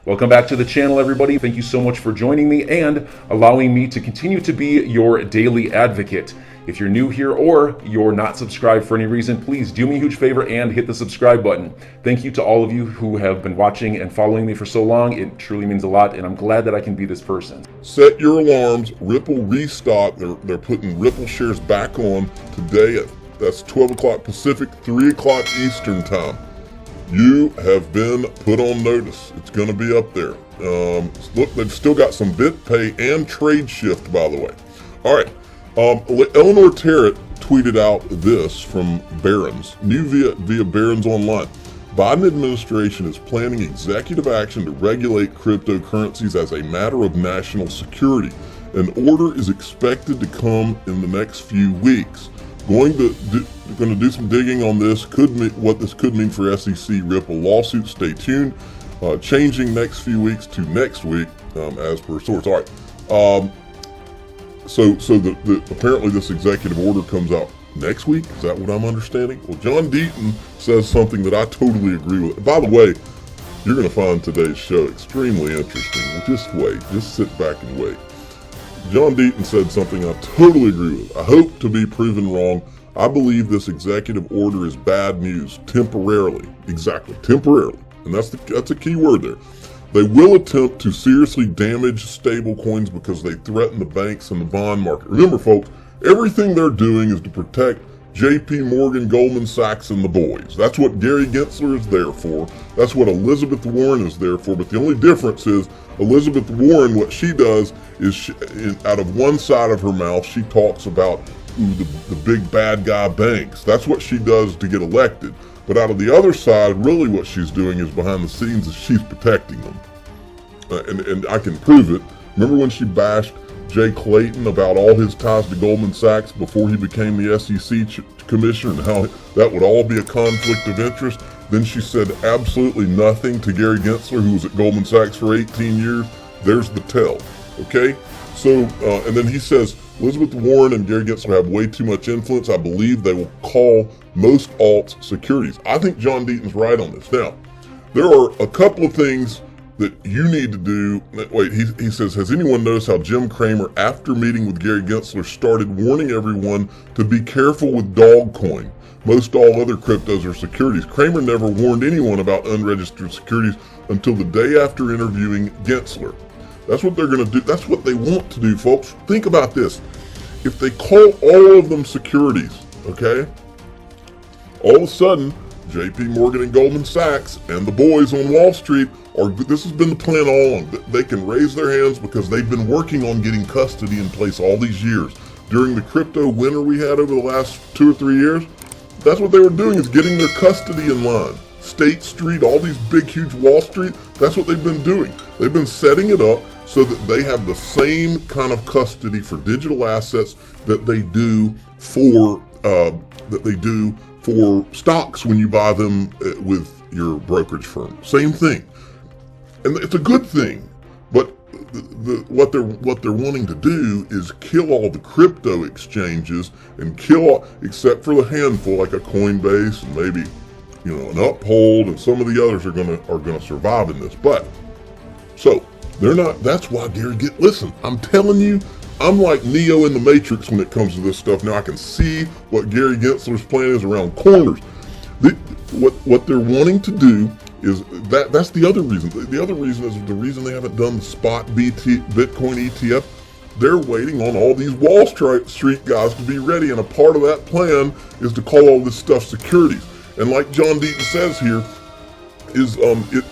Welcome back to the channel, everybody. Thank you so much for joining me and allowing me to continue to be your daily advocate. If you're new here or you're not subscribed for any reason, please do me a huge favor and hit the subscribe button. Thank you to all of you who have been watching and following me for so long. It truly means a lot, and I'm glad that I can be this person. Set your alarms. Ripple restock. They're putting Ripple shares back on today. That's 12 o'clock Pacific, 3 o'clock Eastern time. You have been put on notice. It's going to be up there. Look, they've still got some BitPay and trade shift, by the way. All right. Eleanor Terrett tweeted out this from Barron's, new via Barron's Online. Biden administration is planning executive action to regulate cryptocurrencies as a matter of national security. An order is expected to come in the next few weeks. Going to do some digging on this. What this could mean for SEC Ripple lawsuit. Stay tuned. Changing next few weeks to next week, as per source. All right. So apparently this executive order comes out next week. Is that what I'm understanding? Well, John Deaton says something that I totally agree with. By the way, you're going to find today's show extremely interesting. Just wait. Just sit back and wait. John Deaton said something I totally agree with. I hope to be proven wrong. I believe this executive order is bad news temporarily. Exactly, temporarily. And that's a key word there. They will attempt to seriously damage stable coins because they threaten the banks and the bond market. Remember, folks, everything they're doing is to protect JP Morgan, Goldman Sachs, and the boys. That's what Gary Gensler is there for. That's what Elizabeth Warren is there for. But the only difference is Elizabeth Warren, what she does is out of one side of her mouth, she talks about the big bad guy banks. That's what she does to get elected. But out of the other side, really what she's doing is behind the scenes is she's protecting them. And I can prove it. Remember when she bashed Jay Clayton about all his ties to Goldman Sachs before he became the SEC commissioner and how that would all be a conflict of interest? Then she said absolutely nothing to Gary Gensler, who was at Goldman Sachs for 18 years. There's the tell, okay? So, and then he says, Elizabeth Warren and Gary Gensler have way too much influence. I believe they will call most alts securities. I think John Deaton's right on this. Now, there are a couple of things that you need to do. Wait, he says, has anyone noticed how Jim Cramer, after meeting with Gary Gensler, started warning everyone to be careful with Dogcoin? Most all other cryptos are securities. Cramer never warned anyone about unregistered securities until the day after interviewing Gensler. That's what they're going to do. That's what they want to do, folks. Think about this. If they call all of them securities, okay, all of a sudden, JP Morgan and Goldman Sachs and the boys on Wall Street this has been the plan all along. They can raise their hands because they've been working on getting custody in place all these years. During the crypto winter we had over the last 2 or 3 years, that's what they were doing, is getting their custody in line. State Street, all these big, huge Wall Street, that's what they've been doing. They've been setting it up so that they have the same kind of custody for digital assets that they do for stocks when you buy them with your brokerage firm. Same thing. And it's a good thing, but what they're wanting to do is kill all the crypto exchanges and except for the handful like a Coinbase and maybe an Uphold, and some of the others are gonna survive in this. But so they're not. That's why listen, I'm telling you, I'm like Neo in the Matrix when it comes to this stuff. Now I can see what Gary Gensler's plan is around corners. What they're wanting to do is that's the other reason. The other reason is the reason they haven't done the spot Bitcoin ETF. They're waiting on all these Wall Street guys to be ready, and a part of that plan is to call all this stuff securities. And like John Deaton says here,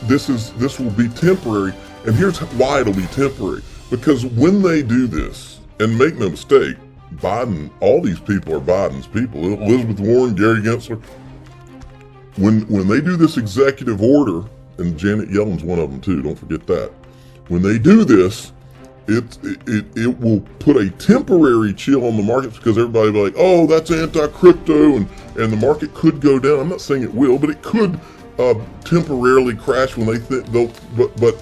this will be temporary. And here's why it'll be temporary. Because when they do this, and make no mistake, Biden, all these people are Biden's people. Elizabeth Warren, Gary Gensler. When they do this executive order, and Janet Yellen's one of them too, don't forget that. When they do this, it will put a temporary chill on the markets because everybody will be like, oh, that's anti-crypto, and the market could go down. I'm not saying it will, but it could temporarily crash when they think they'll. But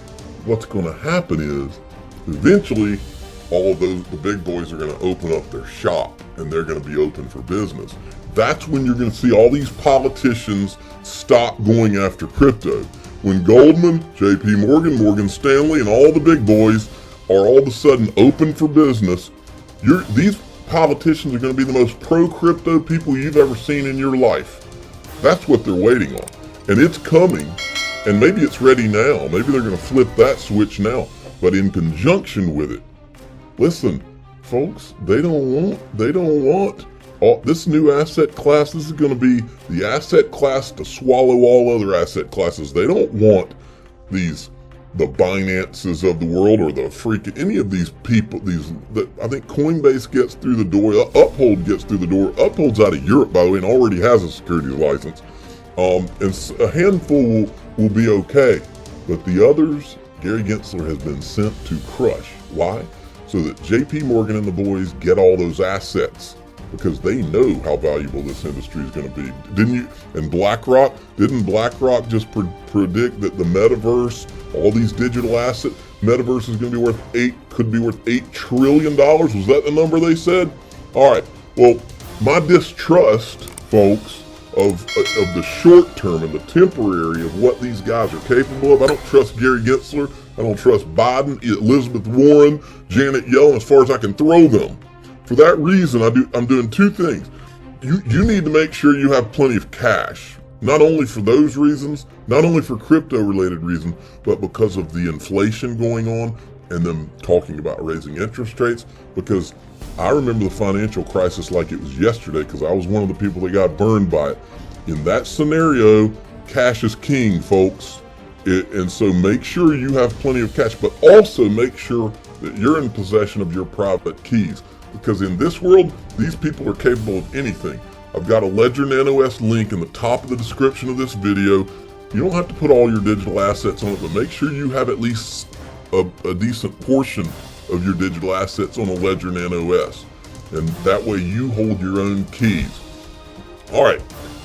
what's going to happen is eventually all of the big boys are going to open up their shop and they're going to be open for business. That's when you're going to see all these politicians stop going after crypto. when Goldman, JP Morgan, Morgan Stanley, and all the big boys are all of a sudden open for business, these politicians are going to be the most pro-crypto people you've ever seen in your life. That's what they're waiting on. And it's coming, and maybe it's ready now. Maybe they're going to flip that switch now. But in conjunction with it, listen, folks, they don't want this new asset class. This is going to be the asset class to swallow all other asset classes. They don't want the Binances of the world or any of these people. I think Coinbase gets through the door. Uphold gets through the door. Uphold's out of Europe, by the way, and already has a securities license. And a handful will be okay, but the others, Gary Gensler has been sent to crush. Why? So that JP Morgan and the boys get all those assets, because they know how valuable this industry is going to be. And didn't BlackRock just predict that the metaverse, all these digital assets, metaverse is going to be could be worth $8 trillion? Was that the number they said? All right, well, my distrust, folks, of the short term and the temporary of what these guys are capable of. I don't trust Gary Gensler. I don't trust Biden, Elizabeth Warren, Janet Yellen, as far as I can throw them. For that reason, I'm doing two things. You need to make sure you have plenty of cash, not only for those reasons, not only for crypto-related reasons, but because of the inflation going on and them talking about raising interest rates. Because I remember the financial crisis like it was yesterday, because I was one of the people that got burned by it. In that scenario, cash is king, folks. And so make sure you have plenty of cash, but also make sure that you're in possession of your private keys. Because in this world, these people are capable of anything. I've got a Ledger Nano S link in the top of the description of this video. You don't have to put all your digital assets on it, but make sure you have at least a decent portion of your digital assets on a Ledger Nano S. And that way you hold your own keys. All right.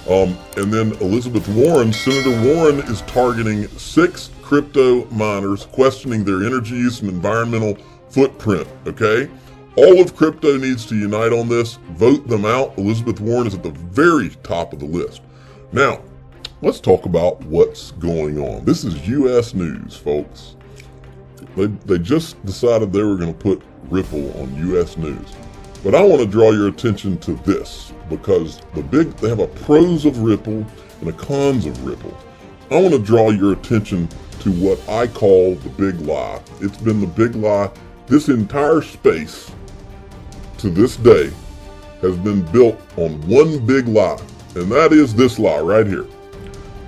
And then Elizabeth Warren, Senator Warren, is targeting 6 crypto miners, questioning their energy use and environmental footprint, okay? All of crypto needs to unite on this. Vote them out. Elizabeth Warren is at the very top of the list. Now, let's talk about what's going on. This is U.S. news, folks. They just decided they were going to put Ripple on U.S. news. But I want to draw your attention to this, because they have a pros of Ripple and a cons of Ripple. I want to draw your attention to what I call the big lie. It's been the big lie. This entire space to this day has been built on one big lie, and that is this lie right here.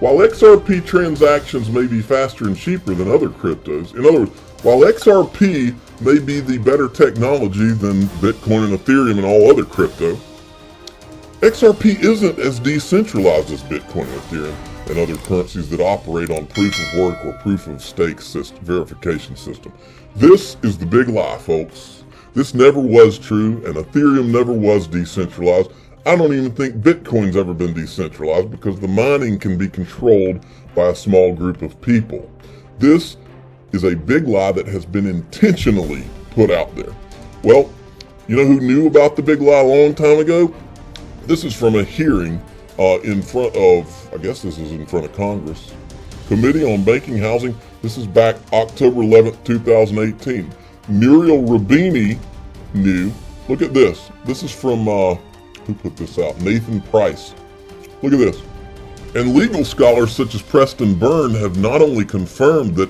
While XRP transactions may be faster and cheaper than other cryptos, in other words, while XRP may be the better technology than Bitcoin and Ethereum and all other crypto, XRP isn't as decentralized as Bitcoin and Ethereum and other currencies that operate on proof of work or proof of stake verification system. This is the big lie, folks. This never was true, and Ethereum never was decentralized. I don't even think Bitcoin's ever been decentralized, because the mining can be controlled by a small group of people. This is a big lie that has been intentionally put out there. Well, you know who knew about the big lie a long time ago? This is from a hearing in front of, I guess this is in front of Congress, Committee on Banking Housing. This is back October 11th, 2018. Muriel Rubini knew. Look at this. This is from, who put this out? Nathan Price. Look at this. And legal scholars such as Preston Byrne have not only confirmed that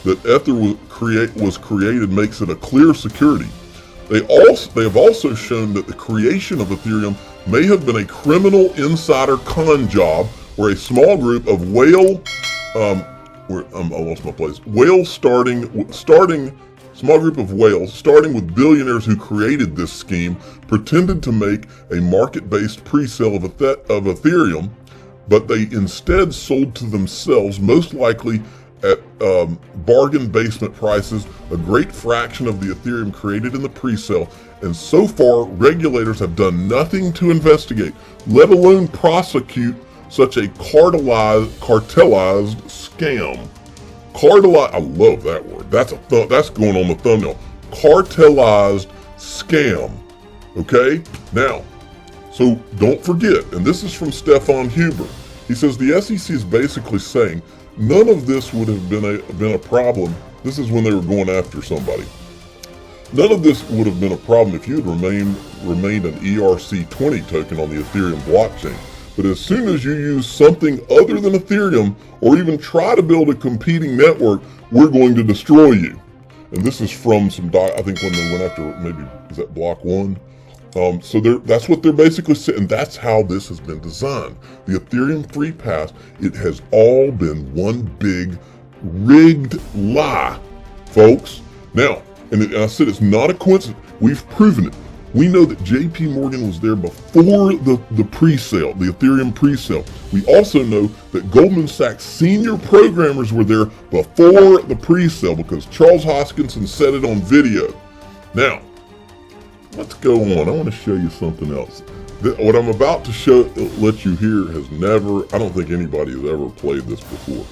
Ether was created makes it a clear security. They have also shown that the creation of Ethereum may have been a criminal insider con job, where a small group of small group of whales, starting with billionaires who created this scheme, pretended to make a market-based pre-sale of Ethereum, but they instead sold to themselves, most likely at bargain basement prices, a great fraction of the Ethereum created in the pre-sale. And so far, regulators have done nothing to investigate, let alone prosecute such a cartelized scam. I love that word. That's going on the thumbnail. Cartelized scam. Okay? Now, so don't forget, and this is from Stefan Huber. He says the SEC is basically saying none of this would have been a problem. This is when they were going after somebody. None of this would have been a problem if you had remained an ERC20 token on the Ethereum blockchain. But as soon as you use something other than Ethereum, or even try to build a competing network, we're going to destroy you. And this is from I think when they went after, maybe, is that Block 1? So that's what they're basically saying, and that's how this has been designed. The Ethereum Free Pass, it has all been one big rigged lie, folks. Now, and I said it's not a coincidence. We've proven it. We know that JP Morgan was there before the pre-sale, the Ethereum pre-sale. We also know that Goldman Sachs senior programmers were there before the pre-sale because Charles Hoskinson said it on video. Now, let's go on. I want to show you something else. What I'm about to let you hear has never, I don't think anybody has ever played this before.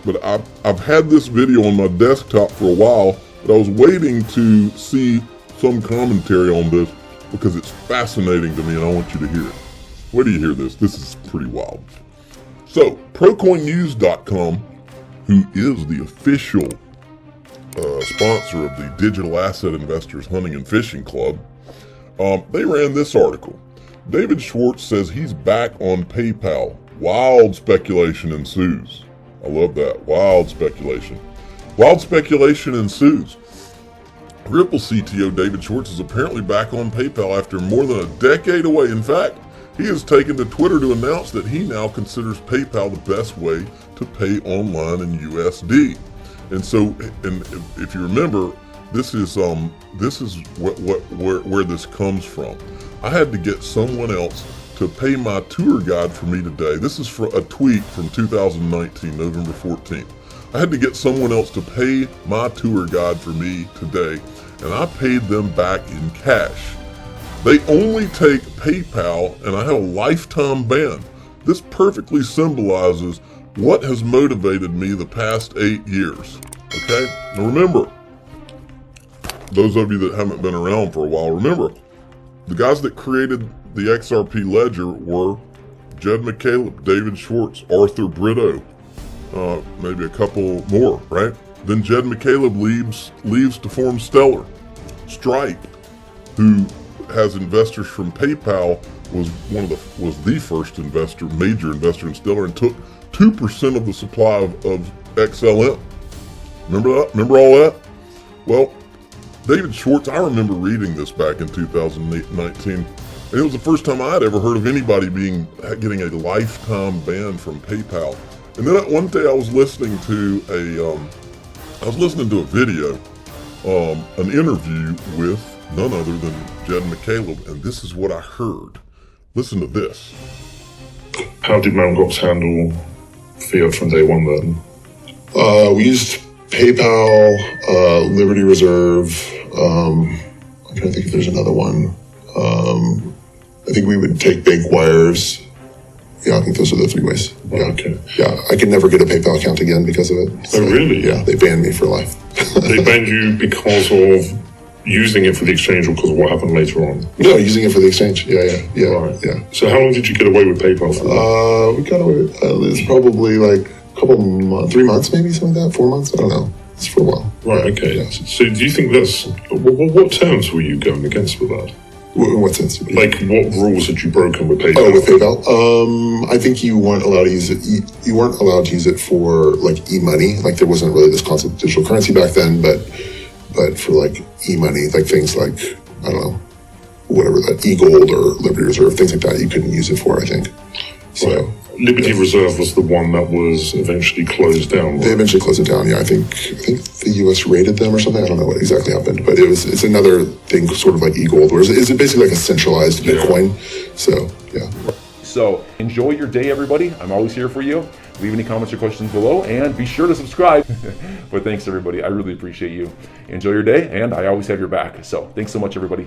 But I've had this video on my desktop for a while, but I was waiting to see some commentary on this because it's fascinating to me and I want you to hear it. Wait till you hear this. This is pretty wild. So, ProCoinNews.com, who is the official sponsor of the Digital Asset Investors Hunting and Fishing Club, they ran this article. David Schwartz says he's back on PayPal. Wild speculation ensues. I love that. Wild speculation. Wild speculation ensues. Ripple CTO David Schwartz is apparently back on PayPal after more than a decade away. In fact, he has taken to Twitter to announce that he now considers PayPal the best way to pay online in USD. And so, and if you remember, this is where this comes from. I had to get someone else to pay my tour guide for me today. This is for a tweet from 2019, November 14th. I had to get someone else to pay my tour guide for me today, and I paid them back in cash. They only take PayPal, and I have a lifetime ban. This perfectly symbolizes what has motivated me the past 8 years. Okay? Now remember, those of you that haven't been around for a while, remember, the guys that created the XRP ledger were Jed McCaleb, David Schwartz, Arthur Brito, maybe a couple more, right? Then Jed McCaleb leaves to form Stellar. Stripe, who has investors from PayPal, was the first major investor in Stellar, and took 2% of the supply of XLM. Remember that? Remember all that? Well, David Schwartz, I remember reading this back in 2019, and it was the first time I'd ever heard of anybody getting a lifetime ban from PayPal. And then one day I was listening to a video, an interview with none other than Jed McCaleb, and this is what I heard. Listen to this. How did Mt. Gox handle fiat from day one then? We used PayPal, Liberty Reserve. I'm trying to think if there's another one. I think we would take bank wires. Yeah, I think those are the three ways. Yeah. Okay. Yeah, I could never get a PayPal account again because of it. So, oh, really? Yeah, they banned me for life. They banned you because of using it for the exchange or because of what happened later on? No, using it for the exchange. Yeah. Right. Yeah. So how long did you get away with PayPal for? We got away with it's probably like a couple months, 3 months maybe, something like that, 4 months, I don't know. It's for a while. Right, okay. Yeah. So do you think that's, what terms were you going against with that? In what sense? Like, what rules had you broken with PayPal? Oh, with PayPal? I think you weren't allowed to use it. You weren't allowed to use it for like e-money. Like there wasn't really this concept of digital currency back then, but for like e-money, like things like, I don't know, whatever that e-gold or Liberty Reserve, things like that, you couldn't use it for, I think. So right. Liberty Reserve was the one that was eventually closed down. Right? They eventually closed it down. Yeah, I think the U.S. raided them or something. I don't know what exactly happened, but it's another thing, sort of like e-gold, where it's basically like a centralized Bitcoin. Yeah. So yeah. So enjoy your day, everybody. I'm always here for you. Leave any comments or questions below, and be sure to subscribe. But thanks, everybody. I really appreciate you. Enjoy your day, and I always have your back. So thanks so much, everybody.